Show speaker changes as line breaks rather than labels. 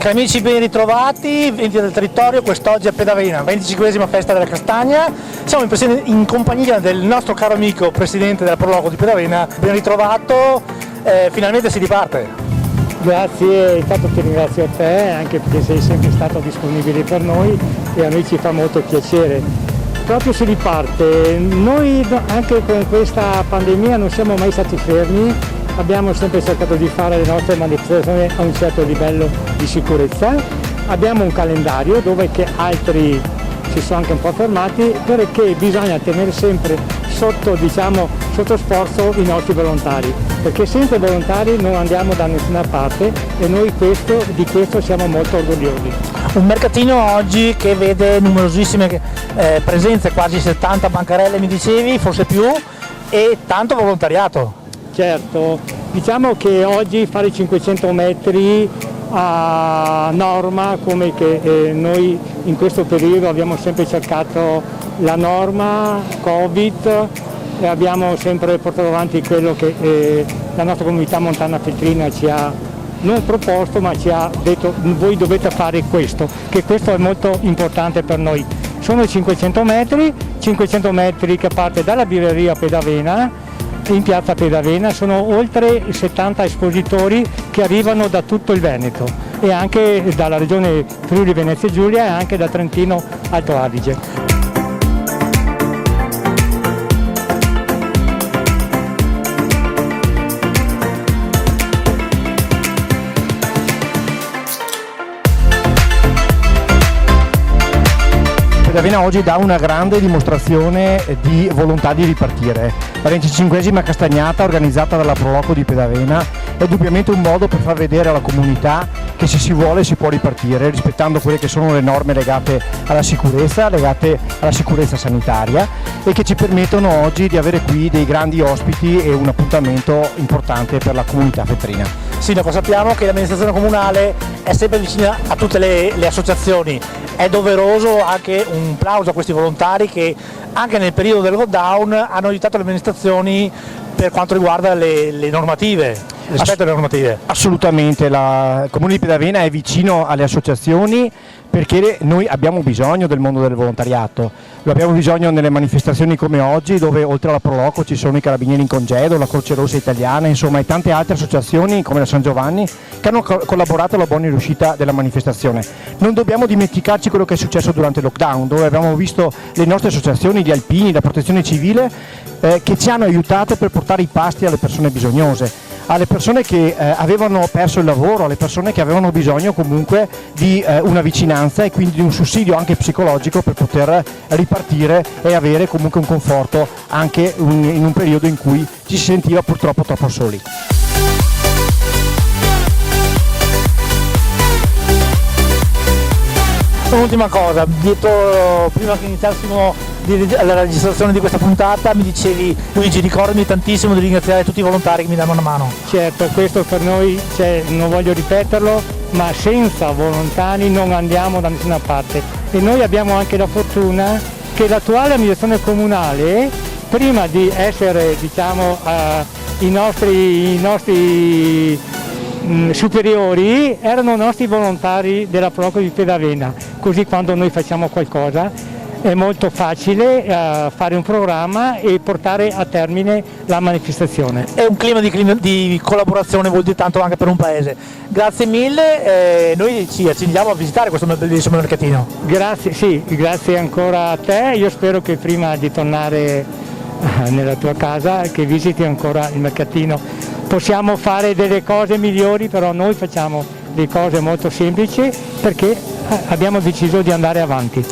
Cari amici, ben ritrovati, vendita del territorio, quest'oggi a Pedavena, 25esima festa della castagna. Siamo in compagnia del nostro caro amico presidente della Proloco di Pedavena. Ben ritrovato, finalmente si riparte.
Grazie, intanto ti ringrazio a te anche perché sei sempre stato disponibile per noi e a noi ci fa molto piacere. Proprio si riparte, noi anche con questa pandemia non siamo mai stati fermi, abbiamo sempre cercato di fare le nostre manifestazioni a un certo livello di sicurezza, abbiamo un calendario dove che altri si sono anche un po' fermati perché bisogna tenere sempre sotto sforzo i nostri volontari, perché senza volontari non andiamo da nessuna parte e noi di questo siamo molto orgogliosi.
Un mercatino oggi che vede numerosissime presenze, quasi 70 bancarelle mi dicevi, forse più, e tanto volontariato.
Certo, diciamo che oggi fare 500 metri a norma, come che noi in questo periodo abbiamo sempre cercato la norma Covid e abbiamo sempre portato avanti quello che la nostra comunità montana feltrina ci ha non proposto ma ci ha detto: voi dovete fare questo, che questo è molto importante per noi. Sono 500 metri che parte dalla birreria Pedavena in piazza Pedavena, sono oltre 70 espositori che arrivano da tutto il Veneto e anche dalla regione Friuli Venezia Giulia e anche da Trentino Alto Adige.
Pedavena oggi dà una grande dimostrazione di volontà di ripartire. La 25esima castagnata organizzata dalla Proloco di Pedavena è indubbiamente un modo per far vedere alla comunità che se si vuole si può ripartire rispettando quelle che sono le norme legate alla sicurezza sanitaria e che ci permettono oggi di avere qui dei grandi ospiti e un appuntamento importante per la comunità feltrina.
Sindaco, sappiamo che l'amministrazione comunale è sempre vicina a tutte le associazioni. È doveroso anche un plauso a questi volontari che anche nel periodo del lockdown hanno aiutato le amministrazioni per quanto riguarda le normative, rispetto alle normative.
Assolutamente, il Comune di Pedavena è vicino alle associazioni perché noi abbiamo bisogno del mondo del volontariato, lo abbiamo bisogno nelle manifestazioni come oggi dove oltre alla Proloco ci sono i Carabinieri in congedo, la Croce Rossa Italiana, insomma e tante altre associazioni come la San Giovanni che hanno collaborato alla buona riuscita della manifestazione. Non dobbiamo dimenticarci quello che è successo durante il lockdown dove abbiamo visto le nostre associazioni, gli alpini, la protezione civile che ci hanno aiutato per portare i pasti alle persone bisognose, alle persone che avevano perso il lavoro, alle persone che avevano bisogno comunque di una vicinanza e quindi di un sussidio anche psicologico per poter ripartire e avere comunque un conforto anche in un periodo in cui ci si sentiva purtroppo troppo soli.
Un'ultima cosa, prima che iniziassimo la registrazione di questa puntata mi dicevi: Luigi, ricordami tantissimo di ringraziare tutti i volontari che mi danno una mano.
Certo, questo per noi, non voglio ripeterlo, ma senza volontari non andiamo da nessuna parte e noi abbiamo anche la fortuna che l'attuale amministrazione comunale, prima di essere i nostri superiori, erano nostri volontari della Proloco di Pedavena, così quando noi facciamo qualcosa è molto facile fare un programma e portare a termine la manifestazione.
È un clima di collaborazione, vuol dire tanto anche per un paese. Grazie mille, noi ci accingiamo a visitare questo bellissimo mercatino.
Grazie ancora a te, io spero che prima di tornare nella tua casa che visiti ancora il mercatino. Possiamo fare delle cose migliori, però noi facciamo delle cose molto semplici perché abbiamo deciso di andare avanti.